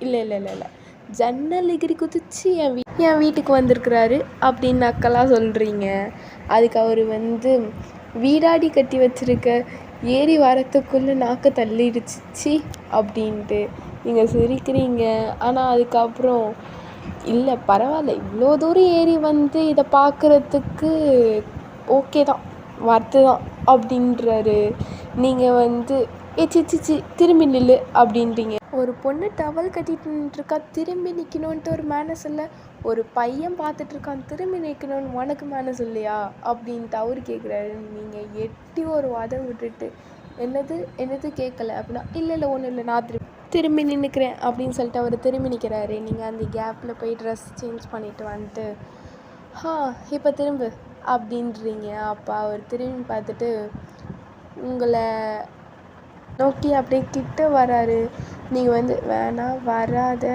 இல்லை ஜன்னல் எகிரி குதிச்சு என் வீட்டுக்கு வந்திருக்கிறாரு அப்படின்னு நக்கலாக சொல்கிறீங்க. அதுக்கு அவர் வந்து வீடாடி கட்டி வச்சுருக்க ஏறி வரத்துக்குள்ளே நாக்கு தள்ளிடுச்சு அப்படின்ட்டு நீங்கள் சிரிக்கிறீங்க. ஆனால் அதுக்கப்புறம் இல்லை பரவாயில்ல, இவ்வளோ தூரம் ஏறி வந்து இதை பார்க்குறதுக்கு ஓகே தான், வர்த்து தான் அப்படின்றாரு. நீங்கள் வந்து சிச்சி திரும்பி நில்லு அப்படின்றீங்க. ஒரு பொண்ணு டவல் கட்டிட்டு நின்றுருக்கா, திரும்பி நிற்கணுன்ட்டு ஒரு மேனஸ் இல்லை. ஒரு பையன் பார்த்துட்ருக்கான், திரும்பி நிற்கணும்னு உனக்கு மேனஸ் இல்லையா அப்படின்ட்டு அவர் கேட்குறாரு. நீங்கள் எட்டி ஒரு வாதம் விட்டுட்டு என்னது கேட்கல அப்படின்னா இல்லை ஒன்றும் இல்லை, நான் திரும்பி நின்றுக்கிறேன் அப்படின்னு சொல்லிட்டு அவர் திரும்பி நிற்கிறாரு. நீங்கள் அந்த கேப்பில் போய் ட்ரெஸ் சேஞ்ச் பண்ணிவிட்டு வந்துட்டு இப்போ திரும்ப அப்படின்றீங்க. அப்போ அவர் திரும்பி பார்த்துட்டு உங்களை நோக்கி அப்படியே கிட்ட வராரு. நீங்கள் வந்து வேணாம் வராத,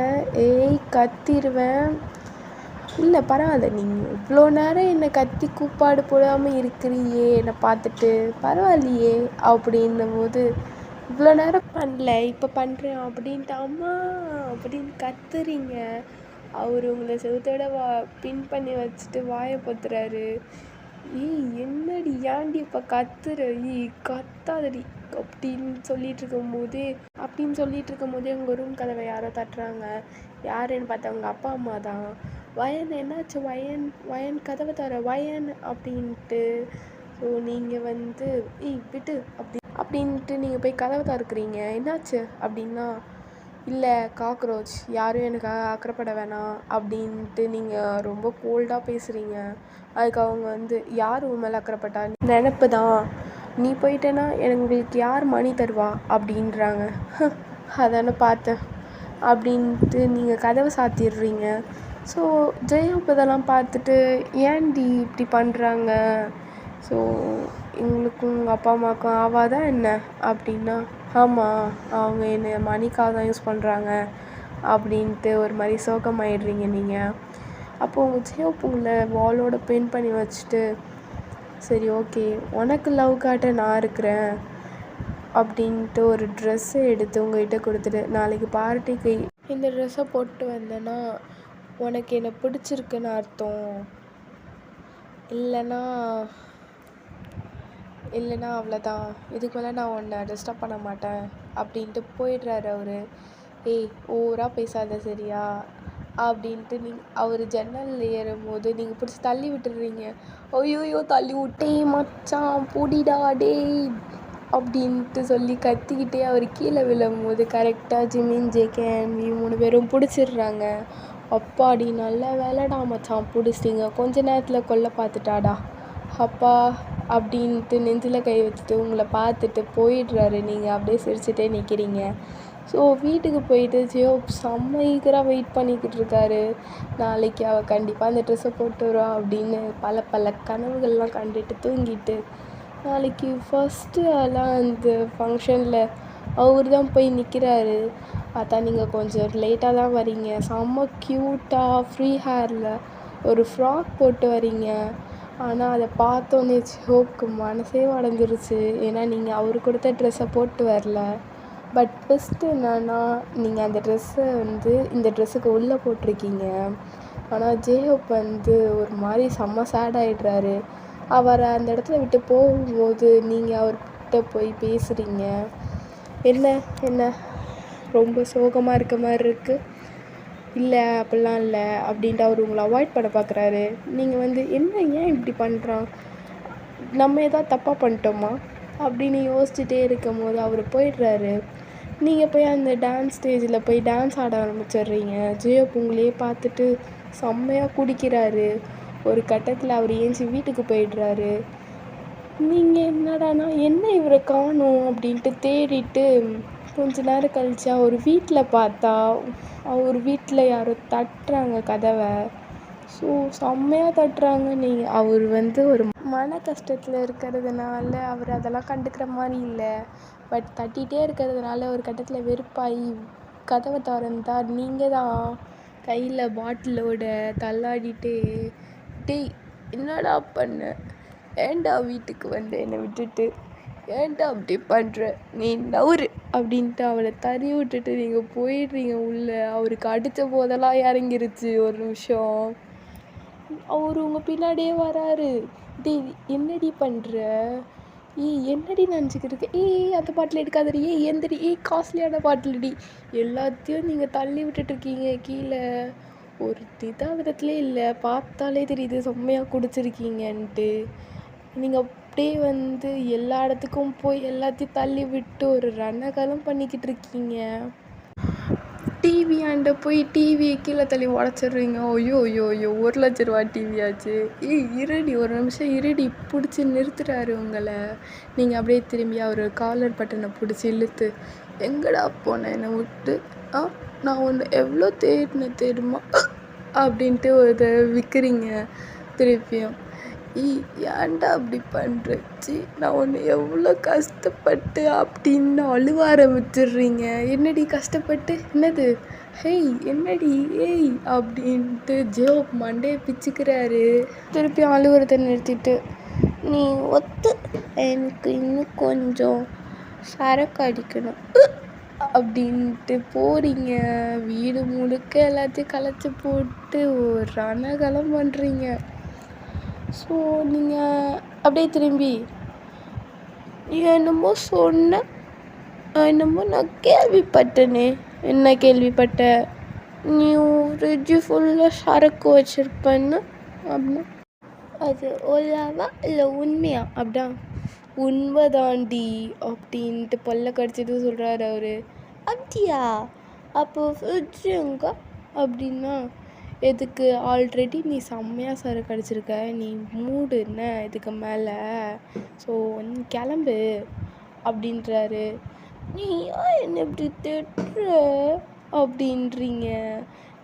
கத்திடுவேன். இல்லை பரவாயில்ல, நீங்கள் இவ்வளோ நேரம் என்னை கத்தி கூப்பாடு போடாமல் இருக்கிறியே என்னை பார்த்துட்டு, பரவாயில்லையே அப்படின்னும் போது இவ்வளோ நேரம் பண்ணல இப்போ பண்ணுறேன் அப்படின்ட்டு அம்மா அப்படின்னு கத்துறீங்க. அவர் உங்களை செவுத்தோட பின் பண்ணி வச்சுட்டு வாயை பொத்துறாரு. என்னடி ஏன்டி இப்போ கத்துற, கத்தாதடி அப்படின்னு சொல்லிட்டு இருக்கும் போதே உங்கள் ரூம் கதவை யாரோ தட்டுறாங்க. யாருன்னு பார்த்தா உங்கள் அப்பா அம்மா தான். வயன் என்னாச்சு, வயன் கதவை தர வயன் அப்படின்ட்டு. ஸோ நீங்கள் வந்து விட்டு அப்படின்ட்டு நீங்கள் போய் கதவை திறக்கிறீங்க. என்னாச்சு அப்படின்னா, இல்லை காக்ரோச், யாரும் எனக்கு அக்கறைப்பட வேணாம் அப்படின்ட்டு நீங்கள் ரொம்ப கோல்டாக பேசுகிறீங்க. அதுக்கு அவங்க வந்து யார் உன் மேலே அக்கறைப்பட்டா, நினப்பு தான், நீ போயிட்டேன்னா எங்களுக்கு யார் மணி தருவா அப்படின்றாங்க. அதானே பார்த்தேன் அப்படின்ட்டு நீங்கள் கதவை சாத்திடுறீங்க. ஸோ ஜெயா இதெல்லாம் பார்த்துட்டு ஏன்டி இப்படி பண்ணுறாங்க, ஸோ எங்களுக்கும் உங்கள் அப்பா அம்மாவுக்கும் ஆவாதான் என்ன அப்படின்னா, ஆமாம் அவங்க என்னை மணிக்காக தான் யூஸ் பண்ணுறாங்க அப்படின்ட்டு ஒரு மாதிரி சோகமாயிடுறீங்க நீங்கள். அப்போது உங்கள் ஜெயா உங்களை வாலோட பெயிண்ட் பண்ணி வச்சுட்டு, சரி ஓகே உனக்கு லவ் காட்ட நான் இருக்கிறேன் அப்படின்ட்டு ஒரு ட்ரெஸ்ஸை எடுத்து உங்கள்கிட்ட கொடுத்துட்டு, நாளைக்கு பார்ட்டிக்கு இந்த ட்ரெஸ்ஸை போட்டு வந்தேன்னா உனக்கு என்னை பிடிச்சிருக்குன்னு அர்த்தம், இல்லைன்னா அவ்வளோதான், இதுக்கு மேலே நான் உன்னை டிஸ்டர்ப் பண்ண மாட்டேன் அப்படின்ட்டு போயிடுறாரு அவர். ஓவராக பேசாத சரியா அப்படின்ட்டு அவர் ஜன்னலில் ஏறும்போது நீங்கள் பிடிச்சி தள்ளி விட்டுடுறீங்க. ஐயோ தள்ளி விட்டே மச்சான் பொடிடா டே அப்படின்ட்டு சொல்லி கத்திக்கிட்டே அவர் கீழே விழும்போது கரெக்டாக ஜிமின் ஜேகேன் 3 பேரும் பிடிச்சிடுறாங்க. அப்பாடி நல்ல வேலைடா மச்சான் பிடிச்சிட்டிங்க, கொஞ்ச நேரத்தில் கொல்ல பார்த்துட்டாடா அப்பா அப்படின்ட்டு நெஞ்சில் கை வச்சுட்டு உங்களை பார்த்துட்டு போயிடுறாரு. நீங்கள் அப்படியே சிரிச்சுட்டே நிற்கிறீங்க. ஸோ வீட்டுக்கு போயிட்டு ஜியோ செம்ம ஈகராக வெயிட் பண்ணிக்கிட்டு இருக்காரு. நாளைக்கு அவள் கண்டிப்பாக அந்த ட்ரெஸ்ஸை போட்டு வருவா அப்படின்னு பல கனவுகள்லாம் கண்டுட்டு தூங்கிட்டு, நாளைக்கு ஃபஸ்ட்டு அதெல்லாம் அந்த ஃபங்க்ஷனில் அவர் தான் போய் நிற்கிறாரு. பார்த்தா நீங்கள் கொஞ்சம் லேட்டாக தான் வரீங்க. செம்ம க்யூட்டாக ஃப்ரீ ஹேரில் ஒரு ஃப்ராக் போட்டு வரீங்க. ஆனால் அதை பார்த்தோன்னே ஜியோவுக்கு மனசே உடஞ்சிருச்சு. ஏன்னா நீங்கள் அவர் கொடுத்த ட்ரெஸ்ஸை போட்டு வரல. பட் ட்விஸ்ட் என்னன்னா, நீங்கள் அந்த ட்ரெஸ்ஸை வந்து இந்த ட்ரெஸ்ஸுக்கு உள்ளே போட்டிருக்கீங்க. ஆனால் ஜேஹோப் வந்து ஒரு மாதிரி செம்ம சேட் ஆகிடுறாரு. அவரை அந்த இடத்துல விட்டு போகும்போது நீங்கள் அவர்கிட்ட போய் பேசுகிறீங்க. என்ன ரொம்ப சோகமாக இருக்க மாதிரி இருக்குது, இல்லை அப்படிலாம் இல்லை அப்படின்ட்டு அவர் உங்களை அவாய்ட் பண்ண பார்க்குறாரு. நீங்கள் வந்து ஏன் இப்படி பண்ணுறான், நம்ம எதாவது தப்பாக பண்ணிட்டோமா அப்படின்னு யோசிச்சுட்டே இருக்கும் போது அவர் போயிடுறாரு. நீங்கள் போய் அந்த டான்ஸ் ஸ்டேஜில் போய் டான்ஸ் ஆட ஆரம்பிச்சிடுறீங்க. ஜியோ உங்களையே பார்த்துட்டு செம்மையாக குடிக்கிறாரு. ஒரு கட்டத்தில் அவர் ஏஞ்சி வீட்டுக்கு போயிடுறாரு. நீங்கள் என்னடானா என்ன இவரை காணோம் அப்படின்ட்டு தேடிட்டு கொஞ்ச நேரம் கழிச்சா ஒரு வீட்டில் பார்த்தா அவர் வீட்டில் யாரோ தட்டுறாங்க கதவை. ஸோ செம்மையாக தட்டுறாங்க. நீங்கள் அவர் வந்து ஒரு மன கஷ்டத்தில் இருக்கிறதுனால அவர் அதெல்லாம் கண்டுக்கிற மாதிரி இல்லை. பட் தட்டிகிட்டே இருக்கிறதுனால ஒரு கட்டத்தில் வெறுப்பாகி கதவை திறந்தா நீங்கள் தான். கையில் பாட்டிலோட தள்ளாடிட்டு, டேய் என்னடா பண்ண, ஏன்டா வீட்டுக்கு வந்த என்னை விட்டுட்டு, ஏன்டா அப்படி பண்ணுற, நீ நவுறு அப்படின்ட்டு அவளை தறி விட்டுட்டு நீங்கள் போயிடுறீங்க உள்ளே. அவருக்கு அடித்த போதெல்லாம் இறங்கிருச்சு ஒரு நிமிஷம். அவர் உங்கள் பின்னாடியே வராரு. டேய் என்னடி பண்ணுற, என்னடி நினச்சிக்கிட்டு இருக்க, அந்த பாட்டில் எடுக்காதடி, எந்தடி, காஸ்ட்லியான பாட்டிலடி, எல்லாத்தையும் நீங்கள் தள்ளி விட்டுட்ருக்கீங்க கீழே. ஒரு இதாகிறதுலே இல்லை, பார்த்தாலே தெரியுது செம்மையாக குடிச்சிருக்கீங்கன்ட்டு. நீங்கள் அப்படியே வந்து எல்லா இடத்துக்கும் போய் எல்லாத்தையும் தள்ளி விட்டு ஒரு ரணகலம் பண்ணிக்கிட்டு இருக்கீங்க. டிவி ஆண்ட போய் டிவியை கீழே தள்ளி உடச்சிட்றீங்க. ஐயோ ஐயோ ஐயோ, 1,00,000 ரூபா டிவி ஆச்சு. இருடி ஒரு நிமிஷம் இருடி, பிடிச்சி நிறுத்துறாரு உங்களை. நீங்கள் அப்படியே திரும்பி அவர் காலர் பட்டனை பிடிச்சி இழுத்து, எங்கடா போனேன் என்னை விட்டு, நான் ஒன்று எவ்வளோ தேடினேன் தெரியுமா அப்படின்ட்டு ஒரு விற்கிறீங்க திருப்பியும். ஏன்டா அப்படி பண்ணுறச்சு, நான் ஒன்று எவ்வளோ கஷ்டப்பட்டு அப்படின்னு அழுவ ஆரம்பிச்சிடுறீங்க. என்னடி கஷ்டப்பட்டு, என்னது, ஹேய் என்னடி அப்படின்ட்டு ஜியோ மண்டையை பிச்சுக்கிறாரு. திருப்பி அழுவுறதை நிறுத்திட்டு, நீ எனக்கு இன்னும் கொஞ்சம் சரக்கு அடிக்கணும் அப்படின்ட்டு போகிறீங்க. வீடு முழுக்க எல்லாத்தையும் கலைச்சி போட்டு ஒரு ரணகலம் பண்ணுறீங்க. ஸோ நீங்கள் அப்படியே திரும்பி, நீ என்னமோ சொன்ன, என்னமோ நான் கேள்விப்பட்டேனே, என்ன கேள்விப்பட்ட, நீ ஃப்ரிட்ஜு ஃபுல்லாக சரக்கு வச்சுருப்பேன்னு அப்படின்னா, அது ஓலாவா இல்லை உண்மையா அப்படின், உண்மைதாண்டி அப்படின்ட்டு பல்ல கடிச்சிட்டு சொல்கிறாரு அவர். அப்படியா, அப்போது ஃப்ரிட்ஜு எங்க அப்படின்னா, எதுக்கு, ஆல்ரெடி நீ செம்மையாக சரக்கு அடிச்சிருக்க, நீ மூடு என்ன இதுக்கு மேலே, ஸோ நீ கிளம்பு அப்படின்றாரு. நீ என்னை இப்படி திட்டுற அப்படின்றீங்க.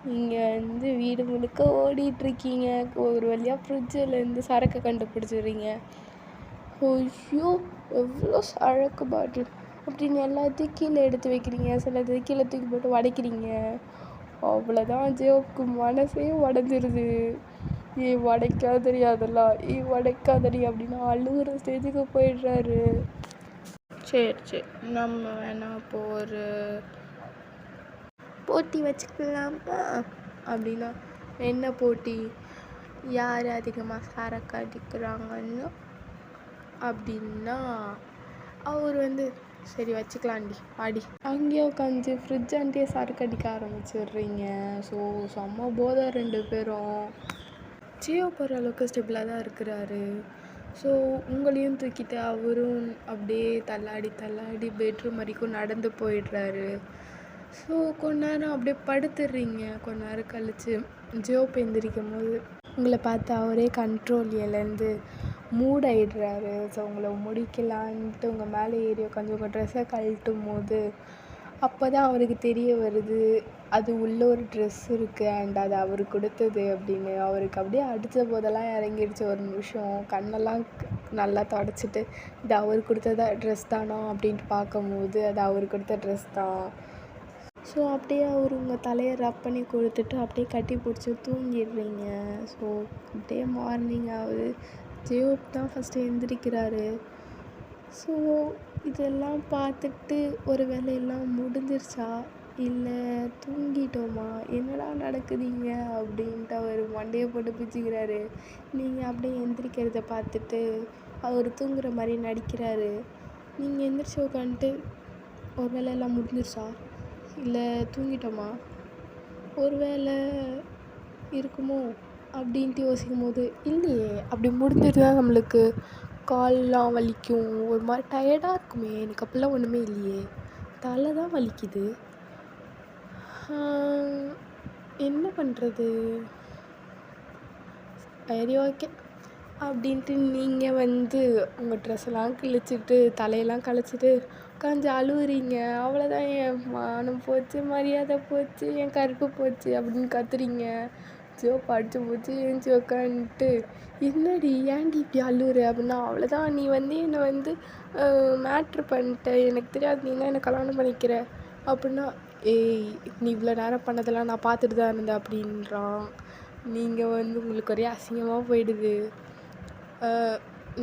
நீங்கள் வந்து வீடு முழுக்க ஓடிட்டுருக்கீங்க. ஒரு வழியாக ஃப்ரிட்ஜிலேருந்து சரக்கை கண்டுபிடிச்சிடுறீங்க. ஐயோ எவ்வளோ சரக்கு பாட்டில் அப்படின்னு எல்லாத்தையும் கீழே எடுத்து வைக்கிறீங்க. சிலது கீழே தூக்கி போட்டு உடைக்கிறீங்க. அவ்வளோதான், ஜியோவுக்கு மனசே உடஞ்சிருது. உடைக்காதடி, அதெல்லாம் உடைக்காதடி அப்படின்னு அழுகுற ஸ்டேஜுக்கு போயிடுறாரு. சரி நம்ம வேணா இப்போ ஒரு போட்டி வச்சுக்கலாமா அப்படின்னா, என்ன போட்டி, யார் அதிகமாக சரக்கு அடிக்கிறாங்கன்னு அப்படின்னா, அவர் வந்து சரி வச்சுக்கலாண்டி ஆடி, அங்கேயே உட்காந்து ஃப்ரிட்ஜ் ஆண்டியே சரக்கு அடிக்க ஆரம்பிச்சிடுறீங்க. ஸோ செம்ம போதை 2 பேரும். ஜியோ போகிற அளவுக்கு ஸ்டெபிளாக தான் இருக்கிறாரு. ஸோ உங்களையும் தூக்கிட்டு அவரும் அப்படியே தள்ளாடி பெட்ரூம் வரைக்கும் நடந்து போயிடுறாரு. ஸோ கொஞ்ச நேரம் அப்படியே படுத்துடுறீங்க. கொஞ்ச நேரம் கழித்து ஜியோ எந்திரிக்கும் போது உங்களை பார்த்து அவரே கண்ட்ரோல் இழந்து மூடாயிடுறாரு. ஸோ உங்களை முடிக்கலான்ட்டு உங்கள் மேலே ஏறி உட்காந்து உங்கள் ட்ரெஸ்ஸை கழட்டும் போது அப்போ தான் அவருக்கு தெரிய வருது, அது உள்ள ஒரு ட்ரெஸ் இருக்குது அண்ட் அது அவர் கொடுத்தது அப்படின்னு. அவருக்கு அப்படியே அடித்த போதெல்லாம் இறங்கிடுச்சு ஒரு நிமிஷம். கண்ணெல்லாம் நல்லா தொடச்சிட்டு, இது அவர் கொடுத்ததா ட்ரெஸ் தானோ அப்படின்ட்டு பார்க்கும்போது அது அவர் கொடுத்த ட்ரெஸ் தான். ஸோ அப்படியே அவர் உங்கள் தலையை ரப் பண்ணி கொடுத்துட்டு அப்படியே கட்டி பிடிச்சி தூங்கிடுறீங்க. ஸோ அப்படியே மார்னிங் ஆகுது. ஜியோ தான் ஃபஸ்ட்டு எழுந்திரிக்கிறாரு. ஸோ இதெல்லாம் பார்த்துட்டு ஒரு வேலையெல்லாம் முடிஞ்சிருச்சா இல்லை தூங்கிட்டோமா, என்னடா நடக்குதுங்க அப்படின்ட்டு அவர் மண்டையை போட்டு பிச்சுக்கிறாரு. நீங்கள் அப்படியே எந்திரிக்கிறத பார்த்துட்டு அவர் தூங்குற மாதிரி நடிக்கிறாரு. நீங்கள் எந்திரிச்சு உட்காந்துட்டு ஒரு வேலையெல்லாம் முடிஞ்சிருச்சா இல்லை தூங்கிட்டோமா, ஒரு வேளை இருக்குமோ அப்படின்ட்டு யோசிக்கும் போது, இல்லையே அப்படி முடிஞ்சிருந்தா நம்மளுக்கு கால்லாம் வலிக்கும், ஒரு மாதிரி டயர்டாக இருக்குமே, எனக்கு அப்படிலாம் ஒன்றுமே இல்லையே, தலை தான் வலிக்குது, என்ன பண்ணுறது, சரி ஓகே அப்படின்ட்டு நீங்கள் வந்து உங்கள் ட்ரெஸ்ஸெல்லாம் கிழிச்சிட்டு தலையெல்லாம் கழிச்சிட்டு உட்காந்து அழுவுறீங்க. அவ்வளோதான், என் மானம் போச்சு, மரியாதை போச்சு, என் கருப்பு போச்சு அப்படின்னு கத்துறீங்க. ஜோ படித்து போச்சு ஏஞ்சி உக்காந்துட்டு, என்னடி ஏன்டி இப்படி அழுவுற அப்படின்னா, அவ்வளோதான், நீ வந்து என்னை வந்து மேட்ரு பண்ணிட்ட, எனக்கு தெரியாது, நீ தான் என்னை கல்யாணம் பண்ணிக்கிற அப்படின்னா, ஏய் நீ இவ்வளோ நேரம் பண்ணதெல்லாம் நான் பார்த்துட்டு தான் இருந்தேன் அப்படின்றான். நீங்கள் வந்து உங்களுக்கு ஒரே அசிங்கமாக போயிடுது.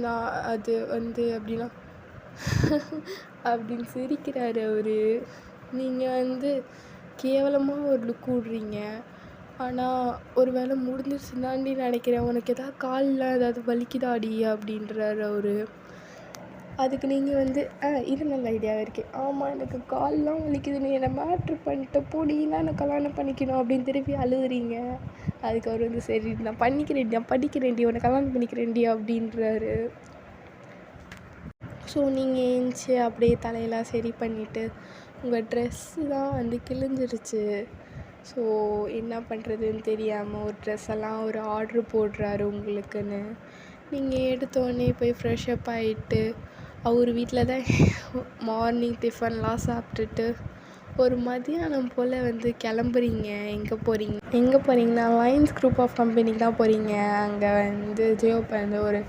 நான் அது வந்து அப்படின்னா அப்படின்னு சிரிக்கிறாரு அவர். நீங்கள் வந்து கேவலமாக ஒரு லுக் விட்றீங்க. ஆனால் ஒரு வேளை முடிஞ்சிருச்சுதாண்டி நினைக்கிறேன், உனக்கு எதாவது காலில் ஏதாவது வலிக்குதாடி அப்படின்றாரு அவர். அதுக்கு நீங்கள் வந்து இது நல்ல ஐடியாவாக இருக்கே, ஆமாம் எனக்கு கால்லாம் வலிக்குது, நீ என்னை மேட்ரு பண்ணிட்டு போடின்னா நான் கல்யாணம் பண்ணிக்கணும் அப்படின்னு திருப்பி அழுகுறீங்க. அதுக்கு அவர் வந்து சரி நான் படிக்கிறேன்டி உன்னை கல்யாணம் பண்ணிக்கிறேன்டி அப்படின்றாரு. ஸோ நீங்கள் ஏஞ்சி அப்படியே தலையெல்லாம் சரி பண்ணிவிட்டு உங்கள் ட்ரெஸ்ஸு தான் வந்து கிழிஞ்சிருச்சு. ஸோ என்ன பண்ணுறதுன்னு தெரியாமல் ஒரு ட்ரெஸ்ஸெல்லாம் ஒரு ஆர்ட்ரு போடுறாரு உங்களுக்குன்னு. நீங்கள் எடுத்தோடனே போய் ஃப்ரெஷ்அப் ஆகிட்டு அவர் வீட்டில் தான் மார்னிங் டிஃபன்லாம் சாப்பிட்டுட்டு ஒரு மதியானம் போல் வந்து கிளம்புறீங்க. எங்கே போகிறீங்கன்னா லைன்ஸ் குரூப் ஆஃப் கம்பெனிக்கு தான் போகிறீங்க. அங்கே வந்து ஜியோப்பை வந்து ஒரு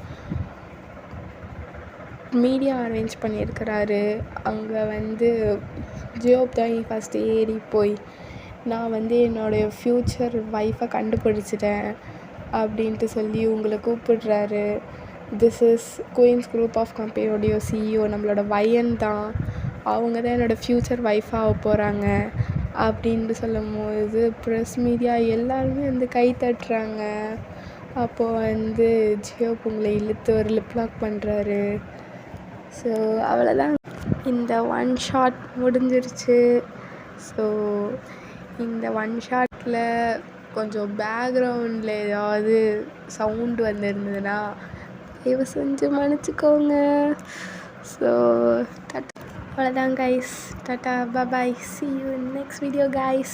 மீடியா அரேஞ்ச் பண்ணியிருக்கிறாரு. அங்கே வந்து ஜியோப் தான் ஃபஸ்ட்டு ஏறி போய் நான் வந்து என்னோடய ஃப்யூச்சர் ஒய்ஃபை கண்டுபிடிச்சிட்டேன் அப்படின்ட்டு சொல்லி உங்களை கூப்பிடுறாரு. This is Queens group of கம்பெனியோடைய சிஇஓ நம்மளோட வயன் தான், அவங்க தான் என்னோடய ஃப்யூச்சர் ஒய்ஃபாக போகிறாங்க அப்படின்ட்டு சொல்லும்போது ப்ரெஸ் மீடியா எல்லாருமே வந்து கை தட்டுறாங்க. அப்போது வந்து ஜியோப் உங்களை இழுத்து ஒரு லிப்லாக் பண்ணுறாரு. ஸோ அவ்வளோதான், இந்த ஒன் ஷாட் முடிஞ்சிருச்சு. ஸோ இந்த ஒன் ஷாட்டில் கொஞ்சம் பேக்ரவுண்டில் ஏதாவது சவுண்டு வந்திருந்ததுன்னா தயவு செஞ்சு மன்னிச்சிக்கோங்க. ஸோ அவ்வளோதான் guys, tata bye, see you in next video guys.